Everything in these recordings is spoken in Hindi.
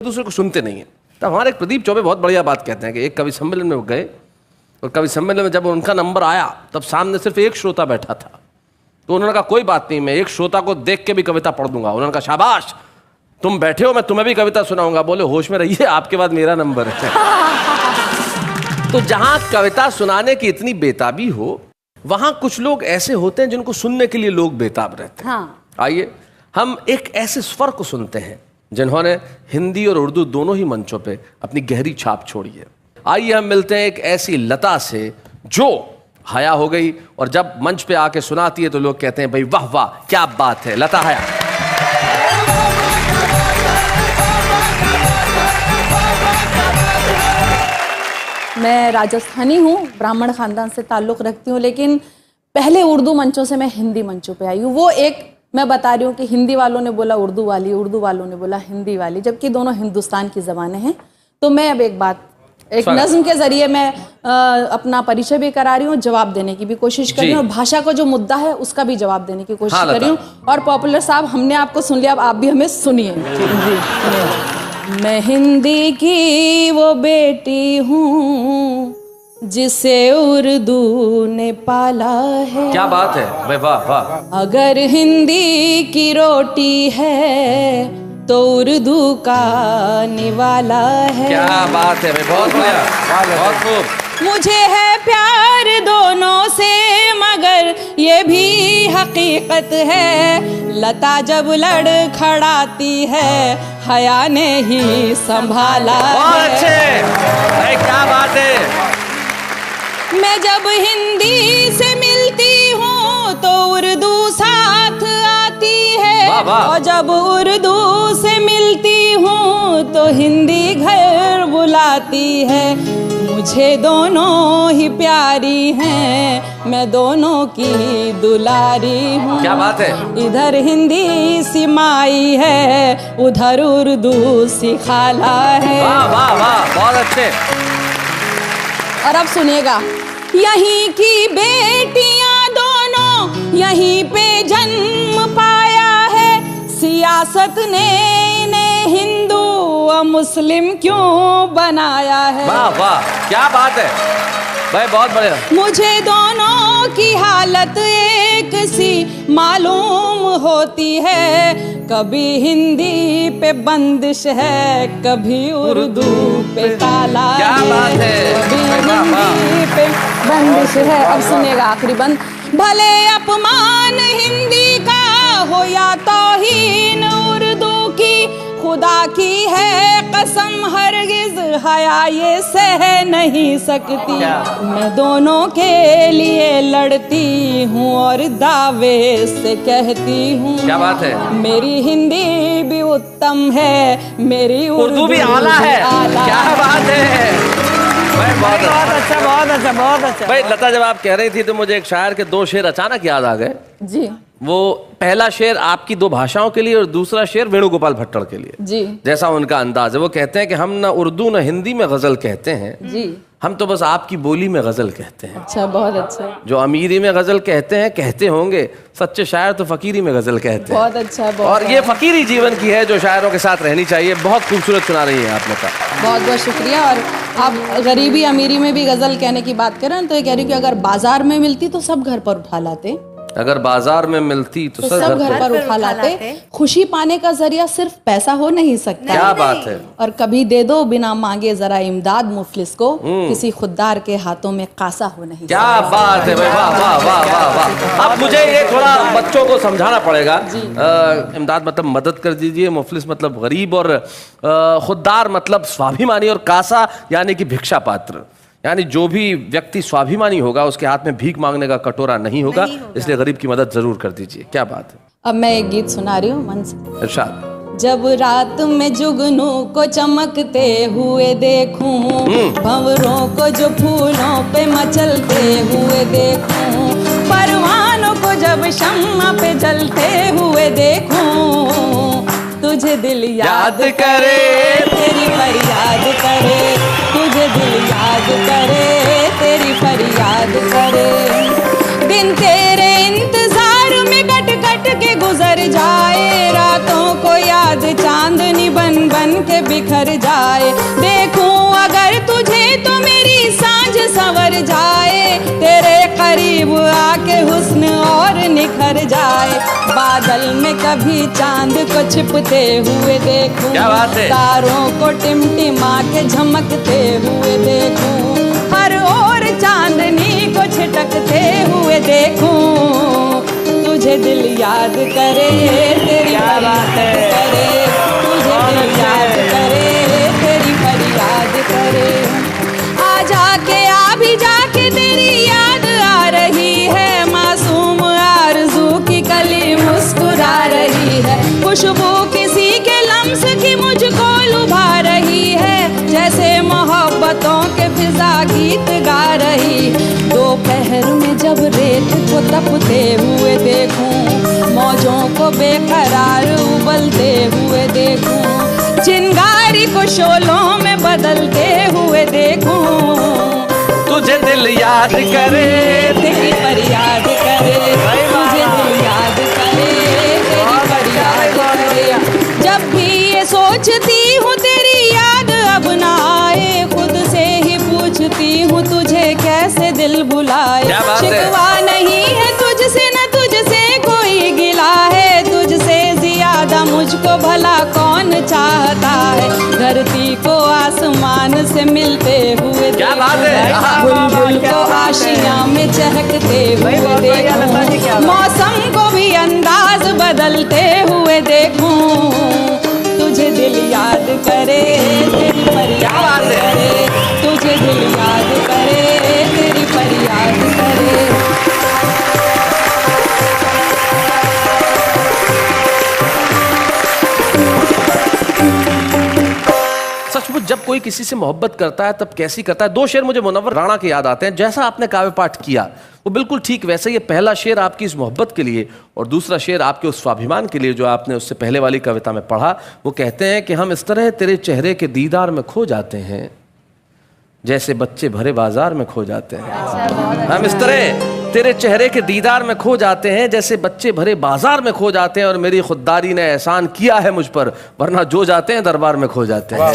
दूसरे को सुनते नहीं है। तो हमारे एक प्रदीप चौबे बहुत बढ़िया बात कहते हैं कि एक कवि सम्मेलन में वो गए और कवि सम्मेलन में जब उनका नंबर आया तब सामने सिर्फ एक श्रोता बैठा था। तो उन्होंने कहा कोई बात नहीं, मैं एक श्रोता को देख के भी कविता पढ़ दूंगा। उन्होंने कहा शाबाश, तुम बैठे हो, मैं तुम्हें भी कविता सुनाऊंगा। बोले होश में रहिए, आपके बाद मेरा नंबर है। तो जहां कविता सुनाने की इतनी बेताबी हो, वहां कुछ लोग ऐसे होते हैं जिनको सुनने के लिए लोग बेताब रहते हैं। हाँ। आइए हम एक ऐसे स्वर को सुनते हैं जिन्होंने हिंदी और उर्दू दोनों ही मंचों पे अपनी गहरी छाप छोड़ी है। आइए हम मिलते हैं एक ऐसी लता से जो हया हो गई और जब मंच पे आके सुनाती है तो लोग कहते हैं भाई वाह वाह क्या बात है, लता हया। मैं राजस्थानी हूँ, ब्राह्मण खानदान से ताल्लुक़ रखती हूँ, लेकिन पहले उर्दू मंचों से मैं हिंदी मंचों पे आई हूँ। वो एक मैं बता रही हूँ कि हिंदी वालों ने बोला उर्दू वाली, उर्दू वालों ने बोला हिंदी वाली, जबकि दोनों हिंदुस्तान की ज़बानें हैं। तो मैं अब एक नज़्म के ज़रिए मैं अपना परिचय भी करा रही हूँ, जवाब देने की भी कोशिश कर रही हूँ, और भाषा का जो मुद्दा है उसका भी जवाब देने की कोशिश कर रही हूँ। और पॉपुलर साहब, हमने आपको सुन लिया, अब आप भी हमें सुनिए। मैं हिंदी की वो बेटी हूँ जिसे उर्दू ने पाला है। क्या बात है भाई, वाह वाह। अगर हिंदी की रोटी है तो उर्दू का निवाला है। क्या बात है भाई, बहुत बढ़िया, बहुत खूब। मुझे है प्यार दोनों से मगर ये भी हकीकत है, लता जब लड़खड़ाती है हया ने ही संभाला। बहुत अच्छे भाई, क्या बात है। मैं जब हिंदी से मिलती हूँ तो उर्दू साथ आती है, वाह वाह। और जब उर्दू से मिलती हूँ तो हिंदी घर बुलाती है। मुझे दोनों ही प्यारी हैं, मैं दोनों की दुलारी हूँ। क्या बात है। इधर हिंदी सी माई है, उधर उर्दू सी खाला है। वाह वाह वाह, बहुत अच्छे। और अब सुनिएगा, यहीं की बेटियां दोनों यहीं पे जन्म पाया है, सियासत ने इन्हें हिंदू और मुस्लिम क्यों बनाया है। वाह वाह, क्या बात है भाई, बहुत बढ़िया। मुझे दोनों की हालत एक सी मालूम होती है, कभी हिंदी पे बंदिश है, कभी उर्दू पे ताला है। क्या बात है, कभी हिंदी पे बंदिश है। अब सुनिएगा आखिरी बंद। भले अपमान हिंदी का हो या तौहीन उर्दू की, खुदा की है कसम हरगिज हया ये सह नहीं सकती। मैं दोनों के लिए लड़ती हूँ और दावे से कहती हूँ। क्या बात है। मेरी हिंदी भी उत्तम है, मेरी उर्दू भी आला है। क्या बात है भाई, बहुत अच्छा, बहुत अच्छा, बहुत अच्छा। भाई लता, जब आप कह रही थी तो मुझे एक शायर के दो शेर अचानक याद आ गए जी। वो पहला शेर आपकी दो भाषाओं के लिए और दूसरा शेर वेणुगोपाल भट्टड़ के लिए जी। जैसा उनका अंदाज है, वो कहते हैं कि हम ना उर्दू ना हिंदी में गजल कहते हैं जी, हम तो बस आपकी बोली में गजल कहते हैं। अच्छा, बहुत अच्छा। जो अमीरी में गजल कहते होंगे, सच्चे शायर तो फकीरी में गजल कहते हैं। बहुत अच्छा, बहुत। और ये फकीरी जीवन की है जो शायरों के साथ रहनी चाहिए। बहुत खूबसूरत सुना रही है आप लता, बहुत बहुत शुक्रिया। और आप गरीबी अमीरी में भी गजल कहने की बात करें तो ये कह रही हूँ कि अगर बाजार में मिलती तो सब घर पर उठा लाते, अगर बाजार में मिलती तो सब घर पर उठा लाते। खुशी पाने का जरिया सिर्फ पैसा हो नहीं सकता। क्या बात है। और कभी दे दो बिना मांगे जरा इमदाद मुफलिस को, किसी खुददार के हाथों में कासा हो नहीं। क्या बात है भाई, वाह वाह वाह वाह वाह। अब मुझे ये थोड़ा बच्चों को समझाना पड़ेगा। इमदाद मतलब मदद कर दीजिए, मुफलिस मतलब गरीब, और खुददार मतलब स्वाभिमानी, और कासा यानी कि भिक्षा पात्र, यानी जो भी व्यक्ति स्वाभिमानी होगा उसके हाथ में भीख मांगने का कटोरा नहीं होगा, इसलिए गरीब की मदद जरूर कर दीजिए। क्या बात है। अब मैं एक गीत सुना रही हूँ मन से। इरशाद। जब रात में जुगनू को चमकते हुए देखूं, भंवरों को जो फूलों पे मचलते हुए देखूं, परवानों को जब शम्मा पे जलते हुए देखूं, तुझे दिल याद करे, तेरी फरियाद करे, तुझे दिल याद करे, तेरी फरियाद करे। दिन तेरे इंतजार में कट कट के गुजर जाए, रातों को याद चांदनी बन बन बन के बिखर जाए। देखूं अगर तुझे तो मेरी सांझ संवर जाए, तेरे करीब आके हुस्न और निखर जाए। बादल में कभी चांद को छिपते हुए देखूं, क्या बात है? तारों को टिमटिमा के झमकते हुए देखूं, हर ओर चांदनी को छिटकते हुए देखूं। तुझे दिल याद करे, तेरी फरियाद करे, तुझे दिल याद करे, तेरी फरियाद करे। आ जाके आ भी जाके तेरी याद आ रही है, मासूम आरज़ू की कली मुस्कुरा रही है। खुशबू किसी के लम्स की मुझको लुभा रही है, जैसे मोहब्बतों के फिजा गीत गा रही। दोपहर में जब रेत को तपते हुए देखूं, मौजों को बेकरार उबलते हुए देखूं, चिंगारी को शोलों में बदलते हुए देखूं। तुझे दिल याद करे, तेरी फरियाद करे, तुझे दिल याद करे, तेरी फरियाद करे। जब भी ये सोचती हूँ तेरी याद अब ना आए, खुद से ही पूछती हूँ तुझे कैसे दिल भुलाए। क्या बात है? शिकवा नहीं है तुझसे न तुझसे कोई गिला है, तुझसे ज्यादा मुझको भला कौन चाहता है। धरती को आसमान से मिलते हुए क्या बात है? बुलबुल को आशियाँ में चहकते हुए देखूं, मौसम को भी अंदाज बदलते हुए देखूं। तुझे दिल याद करे, तेरी फरियाद करे, तुझे दिल याद करे, तेरी फरियाद करे। सचमुच जब कोई किसी से मोहब्बत करता है तब कैसी करता है। दो शेर मुझे मुनव्वर राणा के याद आते हैं। जैसा आपने काव्य पाठ किया वो बिल्कुल ठीक वैसे ही पहला शेर आपकी इस मोहब्बत के लिए और दूसरा शेर आपके उस स्वाभिमान के लिए जो आपने उससे पहले वाली कविता में पढ़ा। वो कहते हैं कि हम इस तरह तेरे चेहरे के दीदार में खो जाते हैं जैसे बच्चे भरे बाजार में खो जाते हैं। हम इस तरह तेरे चेहरे के दीदार में खो जाते हैं जैसे बच्चे भरे बाजार में खो जाते हैं, और मेरी खुददारी ने एहसान किया है मुझ पर, वरना जो जाते हैं दरबार में खो जाते हैं।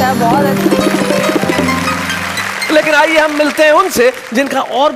लेकिन आइए हम मिलते हैं उनसे जिनका और